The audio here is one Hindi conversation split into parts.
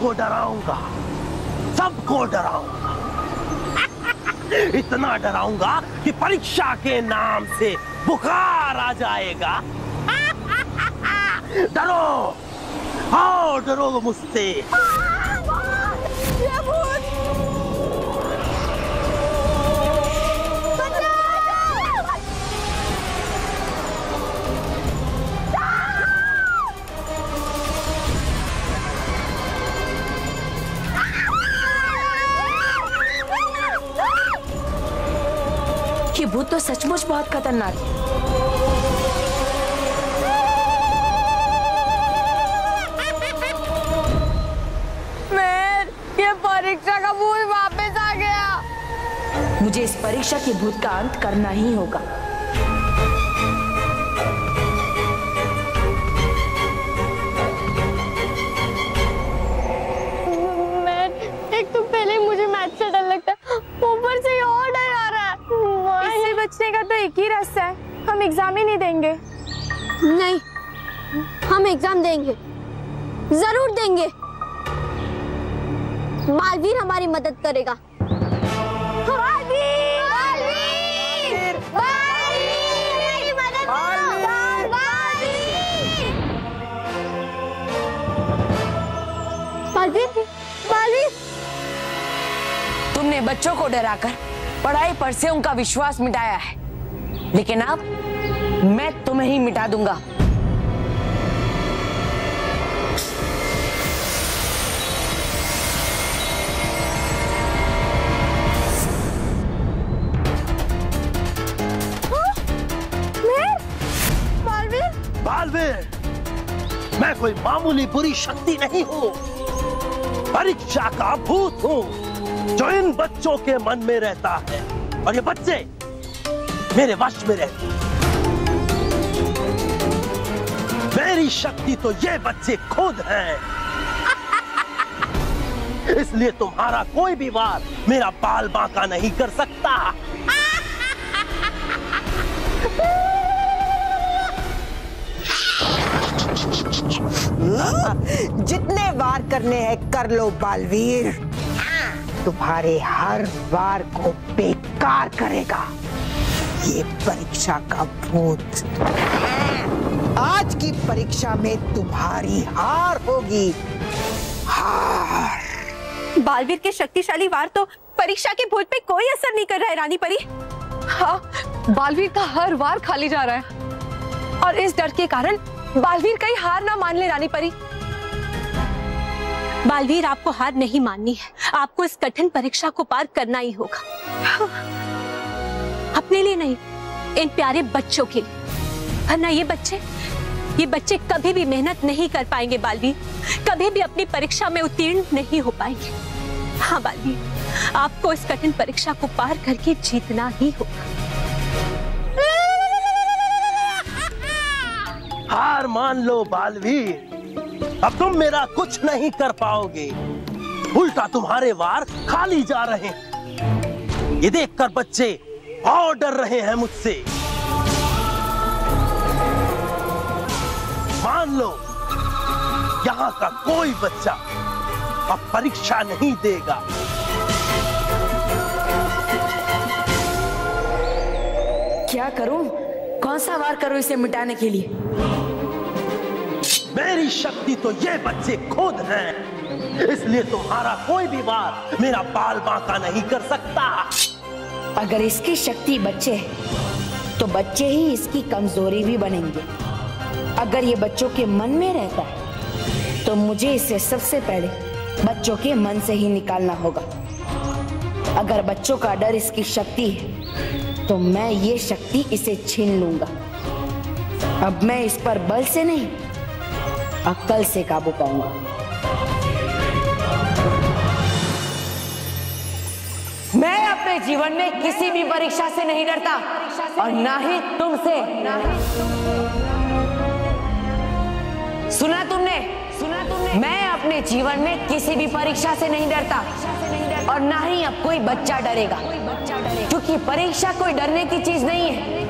सबको डराऊंगा, सबको डराऊंगा। इतना डराऊंगा कि परीक्षा के नाम से बुखार आ जाएगा। डरो, आओ डरो मुझसे। ये भूत तो सचमुच बहुत खतरनाक है। ये परीक्षा का भूत वापस आ गया। मुझे इस परीक्षा के भूत का अंत करना ही होगा। एक तो पहले मुझे मैथ से डर लगता है, ऊपर से और डर आ रहा है। इससे बचने का तो एक ही रास्ता है, हम एग्जाम ही नहीं देंगे। नहीं, हम एग्जाम देंगे, जरूर देंगे। बालवीर हमारी मदद करेगा। बालवीर, तुमने बच्चों को डराकर पढ़ाई पर से उनका विश्वास मिटाया है, लेकिन अब मैं तुम्हें ही मिटा दूंगा। बालवीर, मैं कोई मामूली बुरी शक्ति नहीं हूँ, परीक्षा का भूत हूँ जो इन बच्चों के मन में रहता है, और ये बच्चे मेरे वश में रहते हैं। मेरी शक्ति तो ये बच्चे खुद हैं। इसलिए तुम्हारा कोई भी वार मेरा बाल बांका नहीं कर सकता। जितने वार करने हैं कर लो बालवीर, तुम्हारे हर वार को बेकार करेगा ये परीक्षा का भूत। आज की परीक्षा में तुम्हारी हार होगी, हार। बालवीर के शक्तिशाली वार तो परीक्षा के भूत पे कोई असर नहीं कर रहा है रानी परी। हाँ, बालवीर का हर वार खाली जा रहा है, और इस डर के कारण बालवीर कहीं हार ना मान ले रानी परी। बालवीर, आपको हार नहीं माननी है, आपको इस कठिन परीक्षा को पार करना ही होगा। अपने लिए नहीं, इन प्यारे बच्चों के लिए। वरना ये बच्चे कभी भी मेहनत नहीं कर पाएंगे बालवीर, कभी भी अपनी परीक्षा में उत्तीर्ण नहीं हो पाएंगे। हाँ बालवीर, आपको इस कठिन परीक्षा को पार करके जीतना ही होगा। हार मान लो बालवीर, अब तुम मेरा कुछ नहीं कर पाओगे। उल्टा तुम्हारे वार खाली जा रहे हैं। ये देखकर बच्चे और डर रहे हैं मुझसे। मान लो, यहाँ का कोई बच्चा अब परीक्षा नहीं देगा। क्या करूं? कौन सा वार करूं इसे मिटाने के लिए? मेरी शक्ति तो ये बच्चे खुद हैं, इसलिए तुम्हारा कोई भी वार मेरा बाल बांका नहीं कर सकता। अगर इसकी शक्ति बच्चे है तो बच्चे ही इसकी कमजोरी भी बनेंगे। अगर ये बच्चों के मन में रहता है तो मुझे इसे सबसे पहले बच्चों के मन से ही निकालना होगा। अगर बच्चों का डर इसकी शक्ति है तो मैं ये शक्ति इसे छीन लूंगा। अब मैं इस पर बल से नहीं, अक्ल से काबू पाऊंगा। मैं अपने जीवन में किसी भी परीक्षा से नहीं डरता, और ना ही तुमसे। सुना तुमने? मैं अपने जीवन में किसी भी परीक्षा से नहीं डरता, और ना ही अब कोई बच्चा डरेगा, क्योंकि परीक्षा कोई डरने की चीज नहीं है।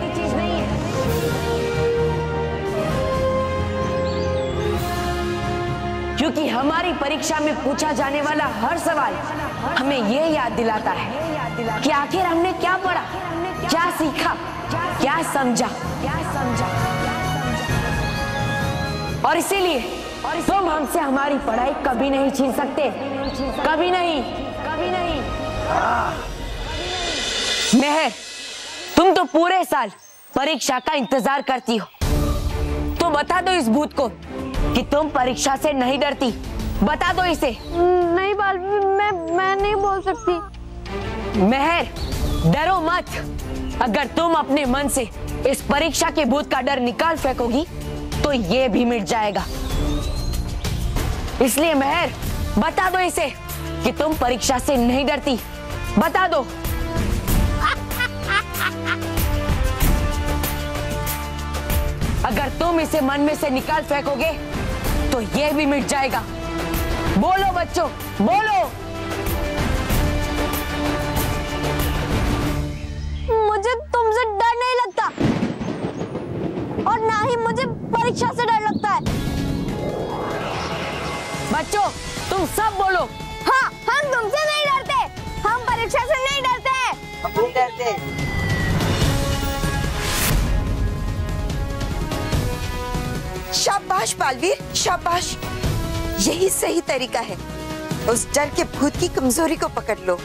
क्योंकि हमारी परीक्षा में पूछा जाने वाला हर सवाल हमें ये याद दिलाता है कि आखिर हमने क्या पढ़ा, क्या सीखा, क्या समझा। और इसीलिए तुम हमसे हमारी पढ़ाई कभी नहीं छीन सकते, कभी नहीं, कभी नहीं। मेहर, तुम तो पूरे साल परीक्षा का इंतजार करती हो, तो बता दो इस भूत को कि तुम परीक्षा से नहीं डरती। बता दो इसे। नहीं बालवीर, मैं नहीं बोल सकती। मेहर, डरो मत। अगर तुम अपने मन से इस परीक्षा के भूत का डर निकाल फेंकोगी तो ये भी मिट जाएगा। इसलिए मेहर, बता दो इसे कि तुम परीक्षा से नहीं डरती। बता दो। अगर तुम इसे मन में से निकाल फेंकोगे तो ये भी मिट जाएगा। बोलो बच्चों, बोलो। मुझे तुमसे डर नहीं लगता और ना ही मुझे परीक्षा से डर लगता है। बच्चों, तुम सब बोलो। हाँ, हम तुमसे नहीं डरते, हम परीक्षा से नहीं डरते। नहीं डरते। शाबाश बालवीर, शाबाश। यही सही तरीका है। उस डर के भूत की कमजोरी को पकड़ लो।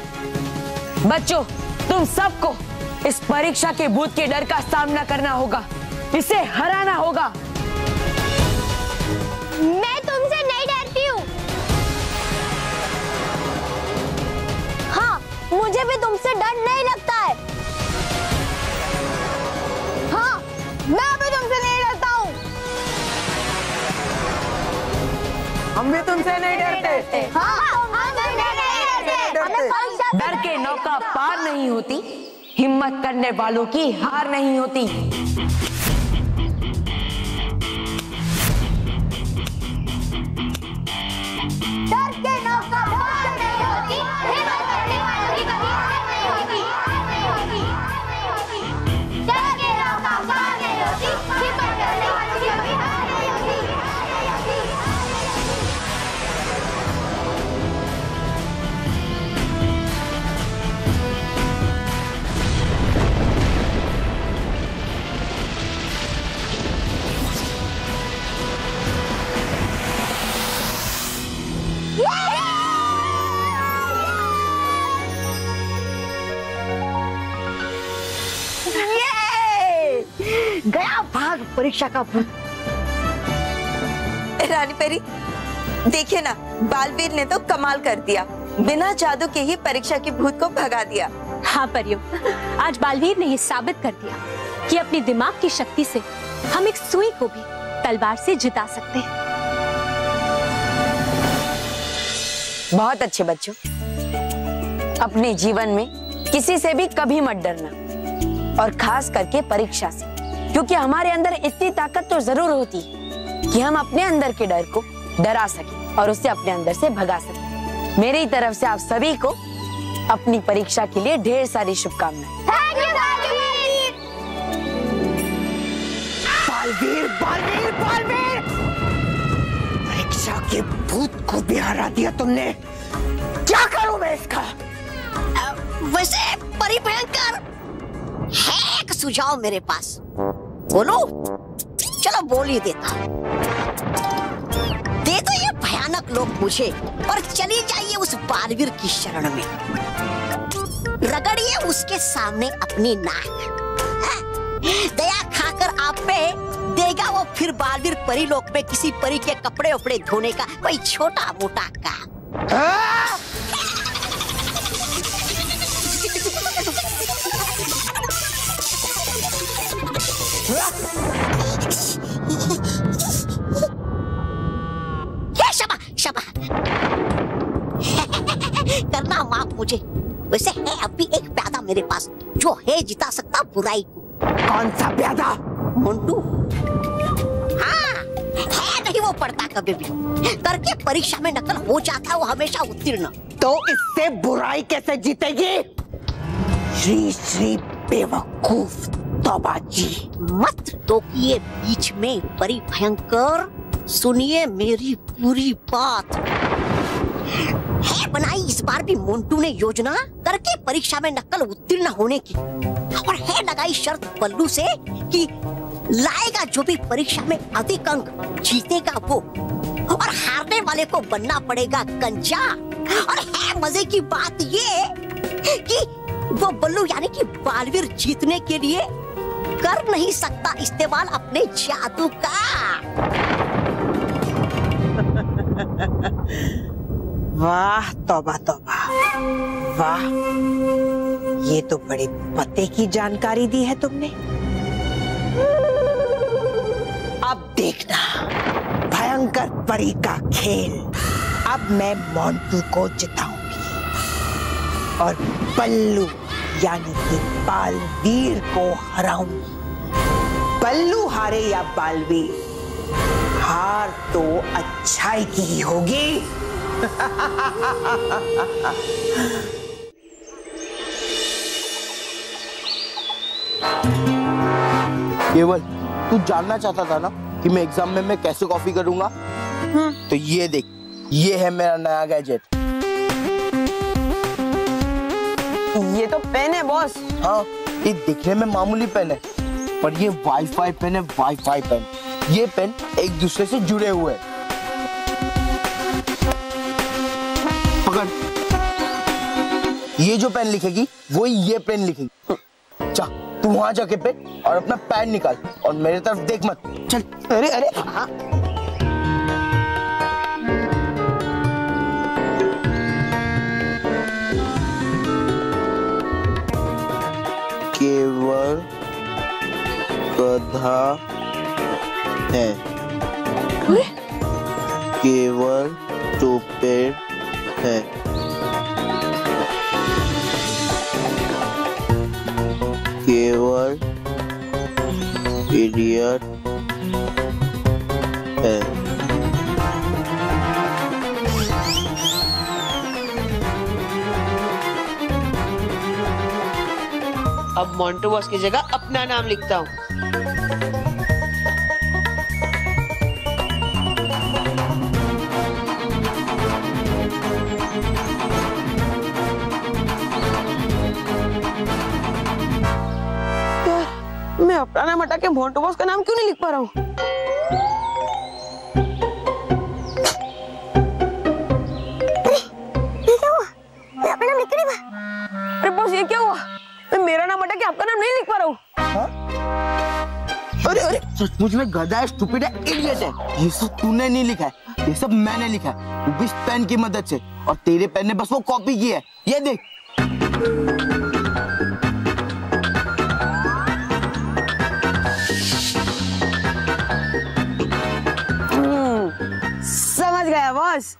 बच्चों, तुम सबको इस परीक्षा के भूत के डर का सामना करना होगा, इसे हराना होगा। मैं तुमसे नहीं डरती हूँ। हाँ, मुझे भी तुमसे डर नहीं लगता है। हाँ, मैं भी तुमसे नहीं डरता हूँ। हम भी तुमसे नहीं डरते। हाँ, हम तुमसे नहीं डरते। डर के नौका पार नहीं होती, हिम्मत करने वालों की हार नहीं होती। डर के नौका पार नहीं होती, हिम्मत करने वालों की कभी हार नहीं होती। डर के नौका पार नहीं होती, हिम्मत करने वालों की कभी हार नहीं होती। गया भाग परीक्षा का भूत। रानी परी, देखिए ना, बालवीर ने तो कमाल कर दिया। बिना जादू के ही परीक्षा के भूत को भगा दिया। हाँ परियों, आज बालवीर ने ये साबित कर दिया कि अपने दिमाग की शक्ति से हम एक सुई को भी तलवार से जिता सकते हैं। बहुत अच्छे बच्चों, अपने जीवन में किसी से भी कभी मत डरना, और खास करके परीक्षा से, क्योंकि हमारे अंदर इतनी ताकत तो जरूर होती है कि हम अपने अंदर के डर को डरा सके और उससे अपने अंदर से भगा सके। मेरी तरफ से आप सभी को अपनी परीक्षा के लिए ढेर सारी शुभकामनाएं। बालवीर, बालवीर, बालवीर! परीक्षा के भूत को भी हरा दिया तुमने। क्या करूं मैं इसका? वैसे परिभयंकर है एक सुझाव मेरे पास। बोलो? चलो बोल ही देता। दे दो ये भयानक लोग मुझे और चली जाइए उस बालवीर की शरण में। रगड़िए उसके सामने अपनी नाक। दया खाकर आप पे देगा वो फिर बालवीर परीलोक में किसी परी के कपड़े उपड़े धोने का कोई छोटा मोटा काम। क्या शबा शबा करना माफ मुझे। वैसे है अभी एक प्यादा मेरे पास जो है जिता सकता बुराई को। कौन सा प्यादा? मोंटू। हाँ, है नहीं वो पढ़ता कभी भी, करके परीक्षा में नकल हो जाता है वो हमेशा उत्तीर्ण। तो इससे बुराई कैसे जीतेगी? श्री श्री बेवकूफ तौबा जी। मत टोकिए बीच में परी भयंकर। सुनिए मेरी पूरी बात। है बनाई इस बार भी मोंटू ने योजना करके परीक्षा में नकल उत्तीर्ण होने की, और है लगाई शर्त बल्लू से कि लाएगा जो भी परीक्षा में अधिक अंक जीतेगा वो, और हारने वाले को बनना पड़ेगा गंजा। और है मजे की बात ये कि वो बल्लू यानी कि बालवीर जीतने के लिए कर नहीं सकता इस्तेमाल अपने जादू का। वाह तौबा तौबा, वाह, ये तो बड़े पते की जानकारी दी है तुमने। अब देखना भयंकर परी का खेल। अब मैं मोंटू को जिताऊंगी और बल्लू यानी कि बालवीर को हराऊंगी। बल्लू हारे या बालवीर, हार तो अच्छाई की ही होगी। केवल तू जानना चाहता था ना कि मैं एग्जाम में मैं कैसे कॉपी करूंगा? तो ये देख, ये है मेरा नया गैजेट। ये तो पेन है बॉस। हाँ, ये दिखने में मामूली पेन है, पर ये वाईफाई पेन है, वाईफाई पेन। ये पेन एक दूसरे से जुड़े हुए हैं। पकड़, ये जो पेन लिखेगी वही ये पेन लिखेगी। जा तू वहां जाके पे और अपना पेन निकाल और मेरे तरफ देख मत। चल। अरे अरे हाँ। केवल गधा है, केवल स्टूपिड है। केवल इडियट है। अब मोंटू बॉस की जगह अपना नाम लिखता हूँ। मैं अपना नाम हटा के मोंटू बॉस का नाम क्यों नहीं लिख पा रहा हूँ? अरे बॉस ये क्या हुआ? मैं मेरा नाम हटा के आपका नाम नहीं लिख पा रहा हूँ। अरे अरे सचमुच में गधा है, स्टूपिड है, इडियट है। ये सब तूने नहीं लिखा है, ये सब मैंने लिखा है, वो भी इस पेन की मदद से। और तेरे पेन ने बस वो कॉपी की है। ये देख। समझ गया बॉस।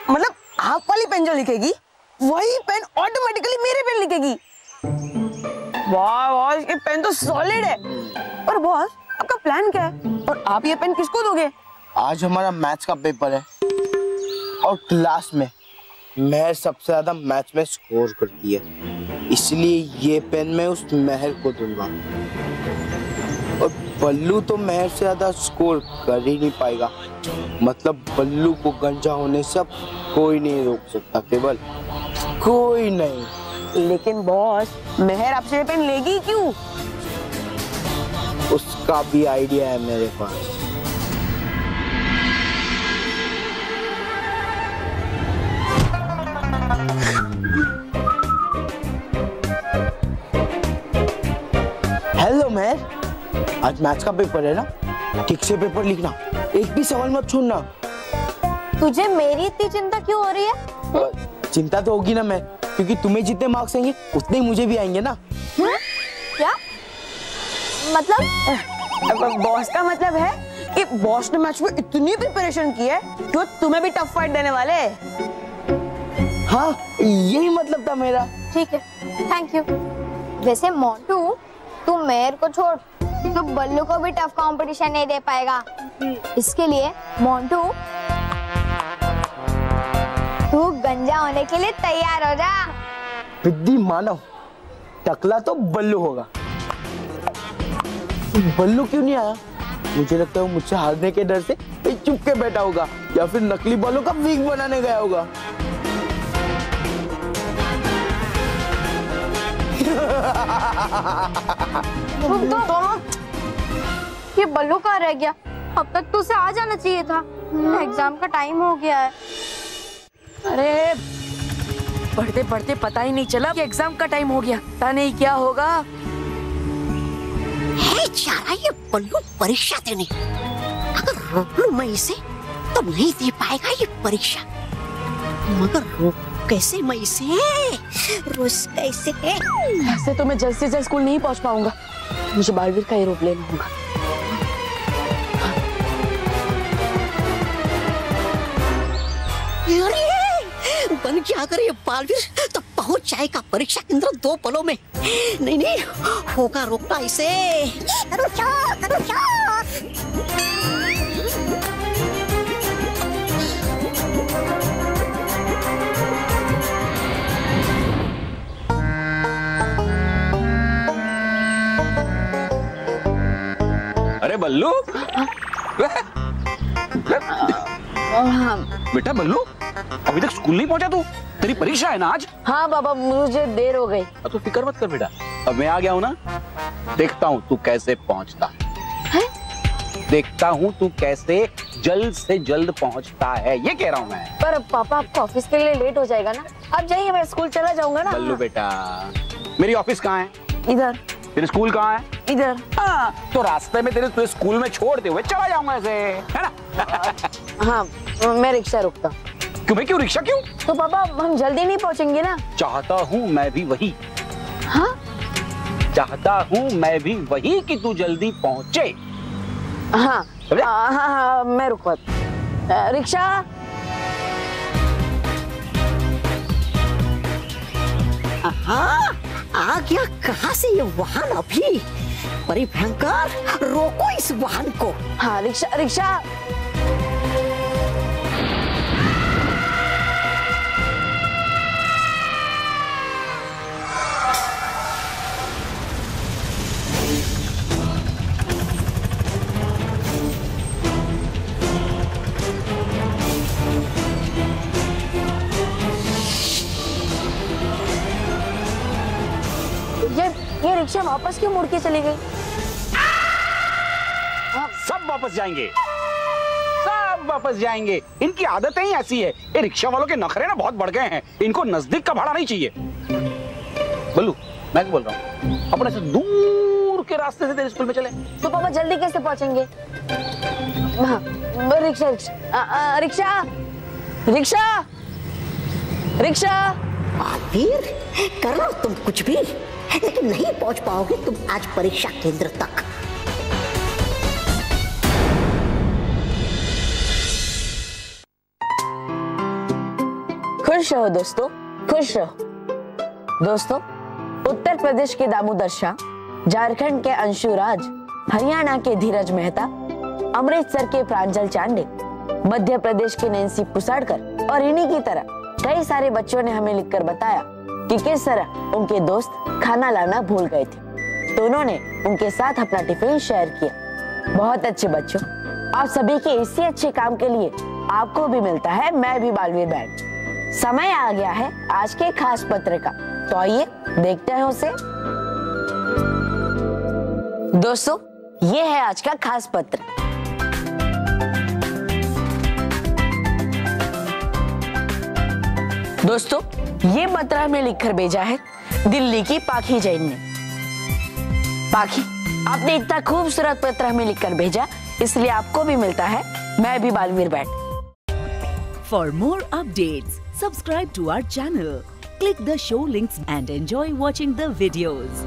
मतलब आप वाली पेन जो लिखेगी वही पेन ऑटोमेटिकली मेरे पेन लिखेगी। वाह बॉस, ये पेन तो सॉलिड है। पर बॉस आपका प्लान क्या है और आप ये पेन किसको दोगे? आज हमारा मैथ्स का पेपर है और क्लास में महर सबसे ज्यादा मैथ्स में स्कोर करती है, इसलिए ये पेन मैं उस महर को दूंगा। और बल्लू तो महर से ज्यादा स्कोर कर ही नहीं पाएगा, मतलब बल्लू को गंजा होने से अब कोई नहीं रोक सकता, केवल कोई नहीं। लेकिन बॉस महर आपसे ये पेन लेगी क्यों? उसका भी आइडिया है मेरे पास। हेलो महर, आज मैथ्स का पेपर है ना, ठीक से पेपर लिखना, एक भी सवाल मत छोड़ना। तुझे मेरी इतनी चिंता क्यों हो रही है? चिंता तो होगी ना मैं, क्योंकि तुम्हें जितने मार्क्स आएंगे उतने ही मुझे भी आएंगे ना। क्या मतलब? बॉस का मतलब है कि बॉस ने मैच में इतनी प्रिपरेशन की है कि वो तुम्हें भी टफ फाइट देने वाले हैं। हाँ, यही मतलब था मेरा। ठीक है, थैंक यू। वैसे मोंटू, तू मेयर को छोड़, तो बल्लू को भी टफ कंपटीशन नहीं दे पाएगा। इसके लिए मोंटू, तू गंजा होने के लिए तैयार हो जा। विद्धि मानव, टकला तो बल्लू होगा। बल्लू क्यों नहीं आया? मुझे लगता है वो मुझसे हारने के डर से चुप के बैठा होगा या फिर नकली बालों का विग बनाने गया होगा। ये बल्लू कहाँ रह गया? अब तक तो उसे आ जाना चाहिए था। एग्जाम का टाइम हो गया है। अरे पढ़ते पढ़ते पता ही नहीं चला कि एग्जाम का टाइम हो गया। पता नहीं क्या होगा। है चारा ये बल्लू परीक्षा देने। अगर रोक लूं मैं इसे तो नहीं दे पाएगा ये परीक्षा। मगर रोक कैसे मैं इसे? रोज कैसे? ऐसे तो मैं जल्द से जल्द स्कूल नहीं पहुंच पाऊंगा। मुझे बालवीर का एरोप्लेन होगा। बन गया अगर ये बालवीर तो पहुंच जाएगा परीक्षा केंद्र 2 पलों में। नहीं नहीं होगा रोकना इसे। अरे बल्लू, बेटा बल्लू, अभी तक स्कूल नहीं पहुंचा तू? तेरी परीक्षा है ना आज? हाँ बाबा, मुझे देर हो गई। तू फिक्र मत कर बेटा, अब मैं आ गया हूँ ना, देखता हूँ तू कैसे पहुँचता है। देखता हूँ तू कैसे जल्द से जल्द पहुँचता है, ये कह रहा हूँ मैं। पर पापा आपका ऑफिस के लिए लेट हो जाएगा ना। आप जाइए, मैं स्कूल चला जाऊंगा ना। बल्लू बेटा, मेरी ऑफिस कहाँ है? इधर। तेरे स्कूल कहाँ है? इधर। हाँ, तो रास्ते में तेरे स्कूल में छोड़ते हुए चला जाऊंगा ऐसे, है ना? हाँ, मैं रिक्शा रुकता। क्यों भाई, क्यों रिक्शा क्यों? तो पापा हम जल्दी नहीं पहुंचेंगे ना। चाहता हूँ मैं भी वही। हाँ? चाहता हूँ मैं भी वही कि तू जल्दी पहुँचे। हाँ हाँ, मैं रुकवा। रिक्शा। हाँ, आ गया कहाँ से ये वाहन अभी? बड़ी भयंकर, रोको इस वाहन को। हाँ रिक्शा रिक्शा। ये रिक्शा वापस क्यों मुड़ के चली गई? सब वापस जाएंगे, सब वापस जाएंगे। इनकी आदतें ही ऐसी है। ये रिक्शा वालों के नखरे ना बहुत बढ़ गए हैं। इनको नजदीक का भाड़ा नहीं चाहिए। बल्लू, मैं क्या बोल रहा हूँ, अपने से दूर के रास्ते से तेरे स्कूल में चले। तो पापा जल्दी कैसे पहुंचेंगे? हाँ, rickshaw rickshaw rickshaw rickshaw rickshaw. Baalveer, कर लो तुम कुछ भी, लेकिन नहीं पहुंच पाओगे तुम आज परीक्षा केंद्र तक। खुश रहो दोस्तों, खुश रहो दोस्तों। उत्तर प्रदेश के दामोदर शाह, झारखंड के अंशु राज, हरियाणा के धीरज मेहता, अमृतसर के प्रांजल चांडे, मध्य प्रदेश के नैन्सी पुसाड़कर और इन्हीं की तरह कई सारे बच्चों ने हमें लिखकर बताया कि किस तरह उनके दोस्त खाना लाना भूल गए थे, तो उन्होंने उनके साथ अपना टिफिन शेयर किया। बहुत अच्छे बच्चों, आप सभी के इसी अच्छे काम के लिए आपको भी मिलता है मैं भी बालवीर बैंड। समय आ गया है आज के खास पत्र का, तो आइए देखते हैं उसे। दोस्तों, ये है आज का खास पत्र। दोस्तों, ये पत्र हमें लिखकर भेजा है दिल्ली की पाखी जैन ने। पाखी, आपने इतना खूबसूरत पत्र हमें लिखकर भेजा, इसलिए आपको भी मिलता है मैं भी Baalveer band. For more updates, subscribe to our channel, click the show links and enjoy watching the videos.